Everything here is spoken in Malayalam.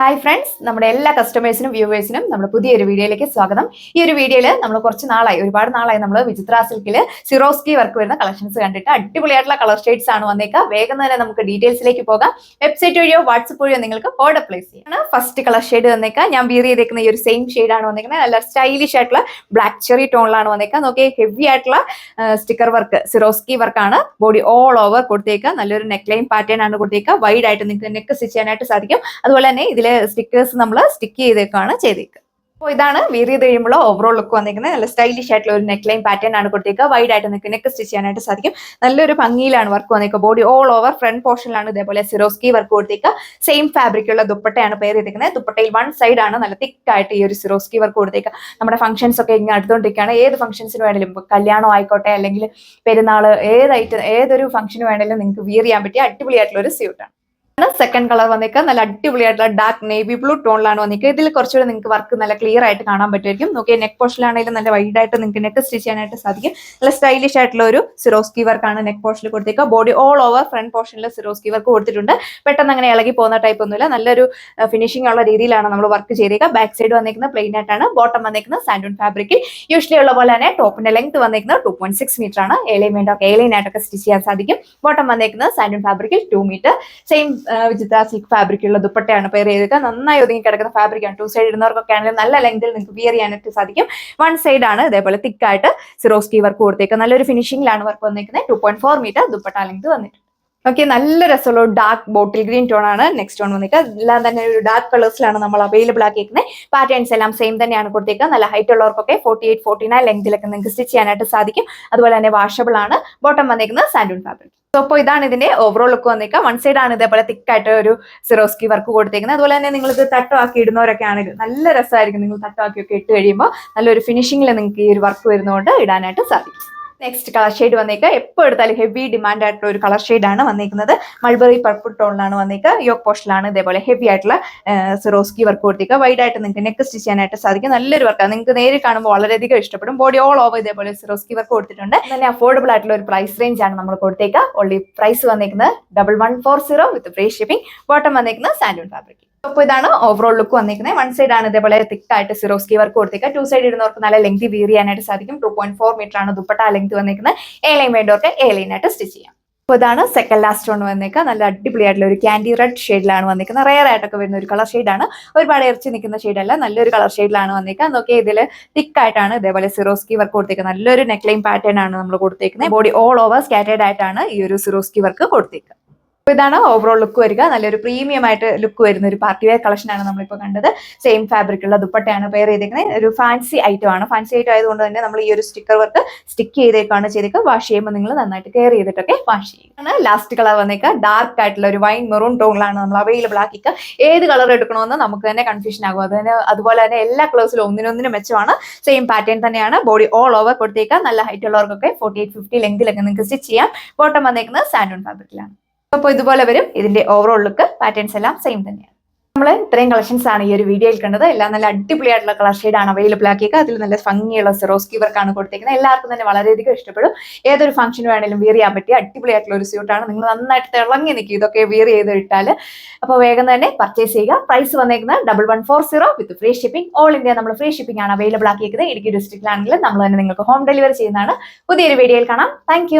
ഹായ് ഫ്രണ്ട്സ്, നമ്മുടെ എല്ലാ കസ്റ്റമേഴ്സിനും വ്യൂവേഴ്സിനും നമ്മുടെ പുതിയൊരു വീഡിയോയിലേക്ക് സ്വാഗതം. ഈ ഒരു വീഡിയോയിൽ നമ്മൾ ഒരുപാട് നാളായി നമ്മൾ വിചിത്ര സിൽക്കിൽ സിറോസ്കി വർക്ക് വരുന്ന കളക്ഷൻസ് കണ്ടിട്ട് അടിപൊളിയായിട്ടുള്ള കളർ ഷെയ്ഡ്സ് ആണ് വന്നേക്കുക. വേഗം തന്നെ നമുക്ക് ഡീറ്റെയിൽസിലേക്ക് പോകാം. വെബ്സൈറ്റ് വഴിയോ വാട്സപ്പ് വഴിയോ നിങ്ങൾക്ക് ഓർഡർ പ്ലേസ് ചെയ്യാം. ഫസ്റ്റ് കളർ ഷെയ്ഡ് വന്നേക്കുക. ഞാൻ വിയർ ചെയ്തേക്കുന്ന ഈ ഒരു സെയിം ഷെയ്ഡാണ് വന്നേക്കുന്നത്. നല്ല സ്റ്റൈലിഷ് ആയിട്ടുള്ള ബ്ലാക്ക് ചെറി ടോണിലാണ് വന്നേക്കുക. നോക്കിയേ, ഹെവി ആയിട്ടുള്ള സ്റ്റിക്കർ വർക്ക്, സിറോസ്കി വർക്കാണ്. ബോഡി ഓൾ ഓവർ കൊടുത്തേക്കുക. നല്ലൊരു നെക്ക് ലൈൻ പാറ്റേൺ ആണ് കൊടുത്തേക്കുക. വൈഡ് ആയിട്ട് നിങ്ങൾക്ക് നെക്ക് സ്റ്റിച്ച് ചെയ്യാനായിട്ട് സാധിക്കും. അതുപോലെ തന്നെ ഇതിലെ സ്റ്റിക്കേഴ്സ് നമ്മൾ സ്റ്റിക്ക് ചെയ്തേക്കാണ് ചെയ്തേക്കുക. അപ്പോൾ ഇതാണ് വിയർ ചെയ്ത് കഴിയുമ്പോൾ ഓവറോൾ ലുക്ക് വന്നിരിക്കുന്നത്. നല്ല സ്റ്റൈലിഷ് ആയിട്ടുള്ള ഒരു നെക്ക് ലൈൻ പാറ്റേൺ ആണ് കൊടുത്തേക്കുക. വൈഡ് ആയിട്ട് നിങ്ങൾക്ക് നെക്ക് സ്റ്റിച്ച് ചെയ്യാനായിട്ട് സാധിക്കും. നല്ലൊരു ഭംഗിയിലാണ് വർക്ക് വന്നേക്കുക. ബോഡി ഓൾ ഓവർ ഫ്രണ്ട് പോർഷനിലാണ് ഇതേപോലെ സിറോസ്കി വർക്ക് കൊടുത്തേക്കുക. സെയിം ഫാബ്രിക്കുള്ള ദുപ്പട്ടയാണ് പെയർ ചെയ്തിരിക്കുന്നത്. ദുപ്പട്ടയിൽ വൺ സൈഡ് ആണ് നല്ല തിക്കായിട്ട് ഈ ഒരു സിറോസ്കി വർക്ക് കൊടുത്തേക്കുക. നമ്മുടെ ഫംഗ്ഷൻസ് ഒക്കെ ഇങ്ങനെ അടുത്തോണ്ടിരിക്കുകയാണ്. ഏത് ഫംഗ്ഷൻസിന് വേണമെങ്കിലും, കല്യാണം ആയിക്കോട്ടെ അല്ലെങ്കിൽ പെരുന്നാൾ, ഏതൊരു ഫംഗ്ഷന് വേണമെങ്കിലും നിങ്ങൾക്ക് വിയർ ചെയ്യാൻ പറ്റിയ അടിപൊളിയായിട്ടുള്ള ഒരു സ്യൂട്ടാണ്. Second colour വന്നേക്കുക. നല്ല അടിപൊളിയായിട്ടുള്ള ഡാർക്ക് നേവി ബ്ലൂ ടോണിലാണ് വന്നിരിക്കുക. ഇതിൽ കുറച്ചുകൂടെ നിങ്ങൾക്ക് വർക്ക് നല്ല ക്ലിയർ ആയിട്ട് കാണാൻ പറ്റുമായിരിക്കും. നോക്കിയാൽ നെക്ക് പോർഷനിലാണെങ്കിലും നല്ല വൈഡ് ആയിട്ട് നിങ്ങൾക്ക് നെക്ക് സ്റ്റിച്ച് ചെയ്യാനായിട്ട് സാധിക്കും. നല്ല സ്റ്റൈലിഷ് ആയിട്ടുള്ള ഒരു സിറോസ്കി വർക്കാണ് നെക്ക് പോർഷനിൽ കൊടുത്തേക്കുക. ബോഡി ഓൾ ഓവർ ഫ്രണ്ട് പോർഷനിൽ സിറോസ്കി വർക്ക് കൊടുത്തിട്ടുണ്ട്. പെട്ടെന്ന് അങ്ങനെ ഇളകി പോകുന്ന ടൈപ്പ് ഒന്നുമില്ല. നല്ലൊരു ഫിനിഷിംഗ് ഉള്ള രീതിയിലാണ് നമ്മൾ വർക്ക് ചെയ്തേക്കുക. ബാക്ക് സൈഡ് വന്നിരിക്കുന്ന പ്ലെയിൻ ആയിട്ടാണ്. ബോട്ടം വന്നിരിക്കുന്ന സാൻഡൂൺ ഫാബ്രിക്കിൽ യൂഷ്വലി ഉള്ള പോലെ തന്നെ ടോപ്പിന്റെ ലെങ്ത് വന്നിരിക്കുന്നത് 2.6 മീറ്റർ ആണ്. ഏലൈൻ ആയിട്ടൊക്കെ സ്റ്റിച്ച് ചെയ്യാൻ സാധിക്കും. ബോട്ടം വന്നിരിക്കുന്നത് സാൻഡൂൺ ഫാബ്രിക്കിൽ 2 മീറ്റർ. സെയിം വിചിത്ര സിൽക്ക് ഫാബ്രിക്കുള്ള ദുപ്പട്ടയാണ് പെയർ ചെയ്തേക്കുക. നന്നായി ഒതുങ്ങി കിടക്കുന്ന ഫാബ്രിക്കാണ്. 2 സൈഡ് ഇടുന്നവർക്കൊക്കെ ആണെങ്കിലും നല്ല ലെങ്തിൽ നിങ്ങൾക്ക് വിയർ ചെയ്യാനായിട്ട് സാധിക്കും. 1 സൈഡ് ആണ് ഇതേപോലെ തിക്കായിട്ട് സിറോസ്കി വർക്ക് കൊടുത്തേക്കുക. നല്ലൊരു ഫിനിഷിംഗിലാണ് വർക്ക് വന്നിരിക്കുന്നത്. 2.4 മീറ്റർ ദുപ്പട്ട ലെങ്ത് വന്നിട്ടുണ്ട്. ഓക്കെ, നല്ല രസമുള്ള ഡാർക്ക് ബോട്ടിൽ ഗ്രീൻ ടോൺ ആണ് നെക്സ്റ്റ് ടോൺ വന്നിരിക്കുക. എല്ലാം തന്നെ ഒരു ഡാർക്ക് കളേഴ്സിലാണ് നമ്മൾ അവൈലബിൾ ആക്കിയിരിക്കുന്നത്. പാറ്റേൺസ് എല്ലാം സെയിം തന്നെയാണ് കൊടുത്തേക്കുക. നല്ല ഹൈറ്റ് ഉള്ളവർക്കൊക്കെ 48, 49 ലെങ്തിലൊക്കെ നിങ്ങൾക്ക് സ്റ്റിച്ച് ചെയ്യാനായിട്ട് സാധിക്കും. അതുപോലെ തന്നെ വാഷബിൾ ആണ്. ബോട്ടം വന്നിരിക്കുന്നത് സാൻഡൂൺ ഫാബ്രിക്. അപ്പോൾ ഇതാണ് ഇതിന്റെ ഓവറോൾ ലുക്ക് വന്നേക്കുക. 1 സൈഡ് ആണ് ഇതേപോലെ തിക്കായിട്ട് ഒരു സിറോസ്കി വർക്ക് കൊടുത്തേക്കുന്നത്. അതുപോലെ തന്നെ നിങ്ങൾ ഇത് തട്ടമാക്കി ഇടുന്നവരൊക്കെ ആണെങ്കിൽ നല്ല രസമായിരിക്കും. നിങ്ങൾ തട്ടമാക്കിയൊക്കെ ഇട്ട് കഴിയുമ്പോൾ നല്ലൊരു ഫിനിഷിംഗിൽ നിങ്ങൾക്ക് ഈ ഒരു വർക്ക് വരുന്നതുകൊണ്ട് ഇടാനായിട്ട് സാധിക്കും. നെക്സ്റ്റ് കളർ ഷെയ്ഡ് വന്നേക്കുക. എപ്പോൾ എടുത്താലും ഹെവി ഡിമാൻഡ് ആയിട്ടുള്ള ഒരു കളർ ഷെയ്ഡാണ് വന്നിരിക്കുന്നത്. മൾബറി പർപ്പിൾ ടോണിലാണ് വന്നേക്കുക. യോക്ക് പോർഷനിലാണ് ഇതേപോലെ ഹെവി ആയിട്ടുള്ള സിറോസ്കി വർക്ക് കൊടുത്തേക്കുക. വൈഡ് ആയിട്ട് നിങ്ങൾക്ക് നെക്ക് സ്റ്റിച്ച് ചെയ്യാനായിട്ട് സാധിക്കും. നല്ലൊരു വർക്കാണ്. നിങ്ങൾക്ക് നേരിൽ കാണുമ്പോൾ വളരെയധികം ഇഷ്ടപ്പെടും. ബോഡി ഓൾ ഓവർ ഇതേപോലെ സിറോസ്കി വർക്ക് കൊടുത്തിട്ടുണ്ട്. നല്ല അഫോർഡബിൾ ആയിട്ടുള്ള ഒരു പ്രൈസ് റേഞ്ച് ആണ് നമ്മൾ കൊടുത്തേക്കുക. ഓൺലി പ്രൈസ് വന്നേക്കുന്നത് 1140 വിത്ത് ഫ്രീ ഷിപ്പിംഗ്. ബോട്ടം വന്നേക്കുന്നത് സാൻഡൂൺ ഫാബ്രിക്. അപ്പോൾ ഇതാണ് ഓവറോൾ ലുക്ക് വന്നിരിക്കുന്നത്. 1 സൈഡ് ആണ് ഇതേപോലെ തിക്കായിട്ട് സിറോസ്കി വർക്ക് കൊടുത്തേക്കുക. 2 സൈഡ് ഇടുന്നവർക്ക് നല്ല ലെങ്ത് വിയർ ചെയ്യാനായിട്ട് സാധിക്കും. 2.4 മീറ്റർ ആണ് ദുപ്പട്ട ലെങ്ത് വന്നിരിക്കുന്നത്. ലൈൻ വേണ്ടവർക്ക് ലൈൻ ആയിട്ട് സ്റ്റിച്ച് ചെയ്യാം. അപ്പോൾ ഇതാണ് സെക്കൻഡ് ലാസ്റ്റ് ടോൺ വന്നേക്കുക. നല്ല അടിപൊളിയായിട്ടുള്ള ഒരു ക്യാൻഡി റെഡ് ഷെയ്ഡിലാണ് വന്നിരിക്കുന്നത്. റെയർ ആയിട്ടൊക്കെ വരുന്ന ഒരു കളർ ഷെയ്ഡാണ്. ഒരുപാട് ഇറച്ചി നിൽക്കുന്ന ഷെയ്ഡല്ല, നല്ലൊരു കളർ ഷെയ്ഡിലാണ് വന്നിരിക്കുക. നോക്കിയാൽ ഇതിൽ തിക്കായിട്ടാണ് ഇതേപോലെ സിറോസ്കി വർക്ക് കൊടുത്തേക്കുന്നത്. നല്ലൊരു നെക്ക് ലൈൻ പാറ്റേൺ ആണ് നമ്മൾ കൊടുത്തേക്കുന്നത്. ബോഡി ഓൾ ഓവർ സ്കാറ്റേഡ് ആയിട്ടാണ് ഈ ഒരു സിറോസ്കി വർക്ക് കൊടുത്തേക്കുക. ഇതാണ് ഓവറോൾ ലുക്ക് വരിക. നല്ലൊരു പ്രീമിയം ആയിട്ട് ലുക്ക് വരുന്ന ഒരു പാർട്ടി വെയർ കളക്ഷൻ ആണ് നമ്മളിപ്പോൾ കണ്ടത്. സെയിം ഫാബ്രിക്കുള്ള ദുപ്പട്ടയാണ് പെയർ ചെയ്തേക്കുന്നത്. ഒരു ഫാൻസി ഐറ്റം ആണ്. ഫാൻസി ഐറ്റം ആയതുകൊണ്ട് തന്നെ നമ്മൾ ഈ ഒരു സ്റ്റിക്കർ വർക്ക് സ്റ്റിക്ക് ചെയ്തേക്കാണ് ചെയ്തേക്കുക. വാഷ് ചെയ്യുമ്പോൾ നിങ്ങൾ നന്നായിട്ട് കെയർ ചെയ്തിട്ടൊക്കെ വാഷ് ചെയ്യും. ലാസ്റ്റ് കളർ വന്നേക്കുക. ഡാർക്ക് ആയിട്ടുള്ള ഒരു വൈൻ മെറൂൺ ടോണിലാണ് നമ്മൾ അവൈലബിൾ ആക്കിക്കുക. ഏത് കളർ എടുക്കണമെന്ന് നമുക്ക് തന്നെ കൺഫ്യൂഷൻ ആകും. അതുപോലെ തന്നെ എല്ലാ കളേഴ്സിലും ഒന്നിനൊന്നിനും മെച്ചമാണ്. സെയിം പാറ്റേൺ തന്നെയാണ്. ബോഡി ഓൾ ഓവർ കൊടുത്തേക്കുക. നല്ല ഹൈറ്റ് ഉള്ളവർക്കൊക്കെ 48, 50 ലെങ്തിലൊക്കെ നിങ്ങൾക്ക് സ്റ്റിച്ച് ചെയ്യാം. ബോട്ടം വന്നേക്കുന്നത് സാൻഡൂൺ ഫാബ്രിക്കിലാണ്. അപ്പോൾ ഇതുപോലെ വരും. ഇതിന്റെ ഓവറോൾ ലുക്ക്, പാറ്റേൺസ് എല്ലാം സെയിം തന്നെയാണ്. നമ്മൾ ഇത്രയും കളക്ഷൻസ് ആണ് ഈ ഒരു വീഡിയോയിൽ കണ്ടത്. എല്ലാം നല്ല അടിപൊളിയായിട്ടുള്ള കളർ ഷെയ്ഡാണ് അവൈലബിൾ ആക്കിയത്. അതിൽ നല്ല ഭംഗിയുള്ള സിറോസ്കി വർക്കാണ് കൊടുത്തേക്കുന്നത്. എല്ലാവർക്കും തന്നെ വളരെയധികം ഇഷ്ടപ്പെടും. ഏതൊരു ഫംഗ്ഷന് വേണമെങ്കിലും വിയർ ചെയ്യാൻ പറ്റിയ അടിപൊളിയായിട്ടുള്ള ഒരു സ്യൂട്ടാണ്. നിങ്ങൾ നന്നായിട്ട് തിളങ്ങി നിൽക്കും ഇതൊക്കെ വിയർ ചെയ്ത് ഇട്ടാൽ. അപ്പോൾ വേഗം തന്നെ പർച്ചേസ് ചെയ്യുക. പ്രൈസ് വന്നേക്കുന്നത് 1140 വിത്ത് ഫ്രീ ഷിപ്പിംഗ്. ഓൾ ഇന്ത്യ നമ്മൾ ഫ്രീ ഷിപ്പിംഗ് ആണ് അവൈലബിൾ ആക്കിയത്. ഇടുക്കി ഡിസ്ട്രിക്റ്റിലാണെങ്കിൽ നമ്മൾ തന്നെ നിങ്ങൾക്ക് ഹോം ഡെലിവറി ചെയ്യുന്നതാണ്. പുതിയൊരു വീഡിയോയിൽ കാണാം. താങ്ക്